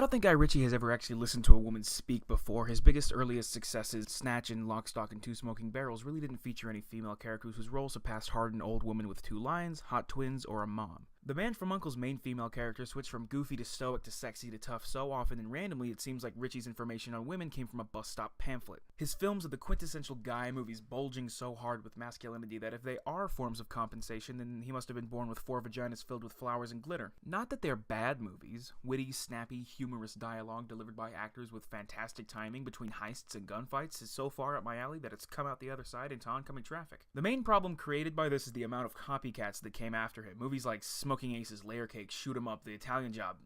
don't think Guy Ritchie has ever actually listened to a woman speak before. His biggest, earliest successes, Snatch and Lock, Stock, and Two Smoking Barrels, really didn't feature any female characters whose roles surpassed hardened old woman with two lines, hot twins, or a mom. The Man from U.N.C.L.'s main female character switched from goofy to stoic to sexy to tough so often and randomly it seems like Ritchie's information on women came from a bus stop pamphlet. His films are the quintessential guy movies bulging so hard with masculinity that if they are forms of compensation, then he must have been born with 4 vaginas filled with flowers and glitter. Not that they're bad movies. Witty, snappy, humorous dialogue delivered by actors with fantastic timing between heists and gunfights is so far up my alley that it's come out the other side into oncoming traffic. The main problem created by this is the amount of copycats that came after him. Movies like Smoking Aces, Layer Cake, Shoot 'em Up, The Italian Job,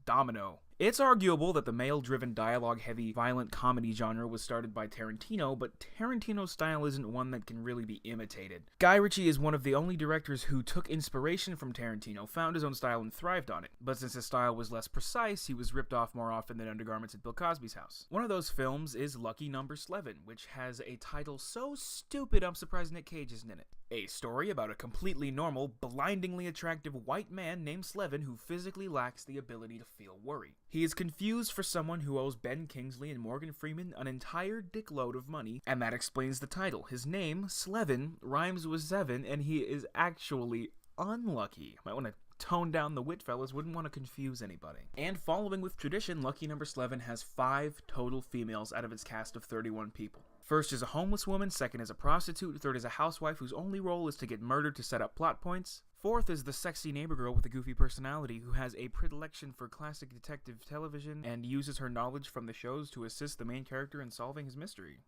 Domino. It's arguable that the male-driven, dialogue-heavy, violent comedy genre was started by Tarantino, but Tarantino's style isn't one that can really be imitated. Guy Ritchie is one of the only directors who took inspiration from Tarantino, found his own style, and thrived on it. But since his style was less precise, he was ripped off more often than undergarments at Bill Cosby's house. One of those films is Lucky Number Slevin, which has a title so stupid I'm surprised Nick Cage isn't in it. A story about a completely normal, blindingly attractive white man named Slevin who physically lacks the ability to feel worry. He is confused for someone who owes Ben Kingsley and Morgan Freeman an entire dickload of money, and that explains the title. His name, Slevin, rhymes with Zevin, and he is actually unlucky. Might want to tone down the wit, fellas, wouldn't want to confuse anybody. And following with tradition, Lucky Number Slevin has 5 total females out of its cast of 31 people. First is a homeless woman, second is a prostitute, third is a housewife whose only role is to get murdered to set up plot points. Fourth is the sexy neighbor girl with a goofy personality who has a predilection for classic detective television and uses her knowledge from the shows to assist the main character in solving his mystery.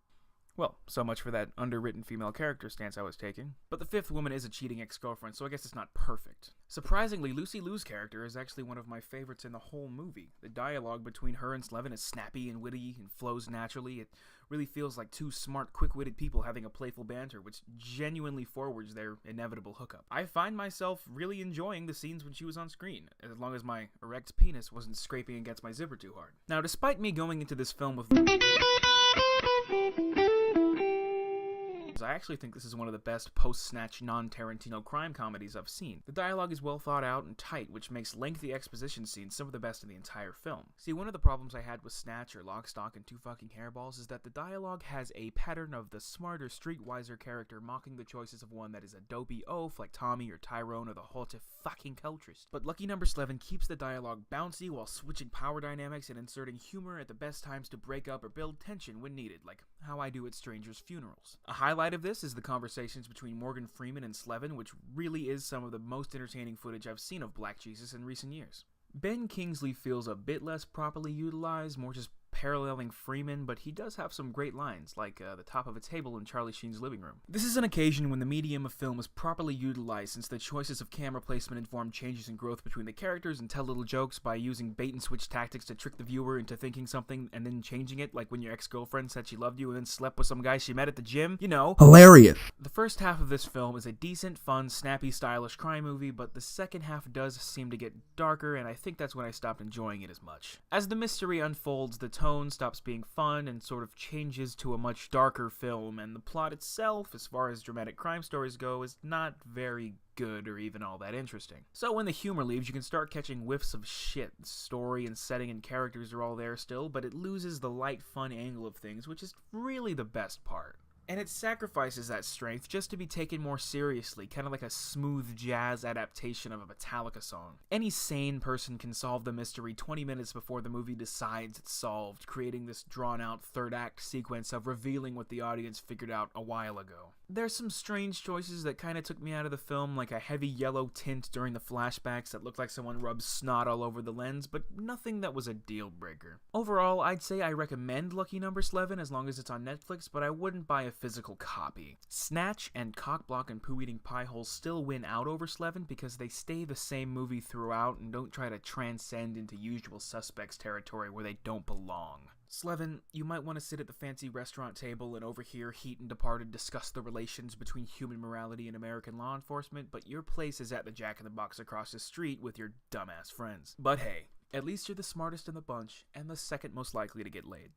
Well, so much for that underwritten female character stance I was taking. But the 5th woman is a cheating ex-girlfriend, so I guess it's not perfect. Surprisingly, Lucy Liu's character is actually one of my favorites in the whole movie. The dialogue between her and Slevin is snappy and witty and flows naturally. It really feels like 2 smart, quick-witted people having a playful banter, which genuinely forwards their inevitable hookup. I find myself really enjoying the scenes when she was on screen, as long as my erect penis wasn't scraping against my zipper too hard. Now, despite me going into this film with I actually think this is one of the best post-Snatch non-Tarantino crime comedies I've seen. The dialogue is well thought out and tight, which makes lengthy exposition scenes some of the best in the entire film. See, one of the problems I had with Snatch or Lock, Stock, and Two Fucking Hairballs is that the dialogue has a pattern of the smarter, streetwiser character mocking the choices of one that is a dopey oaf like Tommy or Tyrone or the haughty fucking culturist. But Lucky Number Slevin keeps the dialogue bouncy while switching power dynamics and inserting humor at the best times to break up or build tension when needed, like how I do at strangers' funerals. A highlight of this is the conversations between Morgan Freeman and Slevin, which really is some of the most entertaining footage I've seen of Black Jesus in recent years. Ben Kingsley feels a bit less properly utilized, more just paralleling Freeman, but he does have some great lines, like the top of a table in Charlie Sheen's living room. This is an occasion when the medium of film is properly utilized, since the choices of camera placement inform changes in growth between the characters and tell little jokes by using bait-and-switch tactics to trick the viewer into thinking something and then changing it, like when your ex-girlfriend said she loved you and then slept with some guy she met at the gym, you know. Hilarious. The first half of this film is a decent, fun, snappy, stylish crime movie, but the second half does seem to get darker, and I think that's when I stopped enjoying it as much. As the mystery unfolds, the tone stops being fun and sort of changes to a much darker film, and the plot itself, as far as dramatic crime stories go, is not very good or even all that interesting. So when the humor leaves, you can start catching whiffs of shit. The story and setting and characters are all there still, but it loses the light, fun angle of things, which is really the best part. And it sacrifices that strength just to be taken more seriously, kind of like a smooth jazz adaptation of a Metallica song. Any sane person can solve the mystery 20 minutes before the movie decides it's solved, creating this drawn-out third-act sequence of revealing what the audience figured out a while ago. There's some strange choices that kind of took me out of the film, like a heavy yellow tint during the flashbacks that looked like someone rubbed snot all over the lens, but nothing that was a deal-breaker. Overall, I'd say I recommend Lucky Number Slevin as long as it's on Netflix, but I wouldn't buy a physical copy. Snatch and Cockblock and Poo-Eating Pieholes still win out over Slevin because they stay the same movie throughout and don't try to transcend into Usual Suspects territory where they don't belong. Slevin, you might want to sit at the fancy restaurant table and overhear Heat and Departed discuss the relations between human morality and American law enforcement, but your place is at the Jack-in-the-Box across the street with your dumbass friends. But hey, at least you're the smartest in the bunch and the second most likely to get laid.